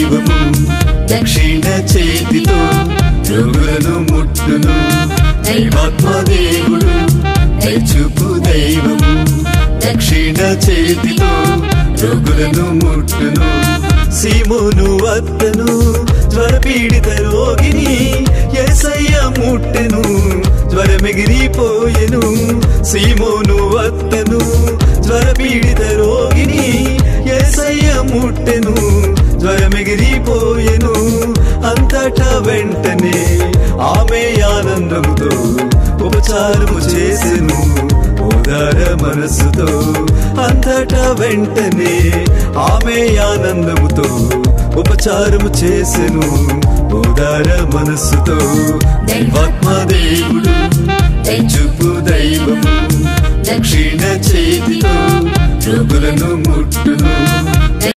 దైవము దక్షిణ చేతితో రోగులను ముట్టును దైవాత్మ దేవుడు దయచూపు దైవము దక్షిణ చేతితో రోగులను ముట్టును సీమోను అత్తను జ్వరపీడిత రోగిని యేసయ్య ముట్టెను జ్వరమెగిరిపోయెను సీమోను అత్తను జ్వరపీడిత రోగిని యేసయ్య ముట్టెను జ్వరమెగిరిపోయెను అంతటా వెంటనే ఆమె ఆనందముతో ఉపచారము చేసెను ఉదార మనస్సుతో అంతటా వెంటనే ఆమె ఆనందముతో ఉపచారము చేసెను ఉదార మనస్సుతో దైవాత్మ దేవుడు దయచూపు దైవము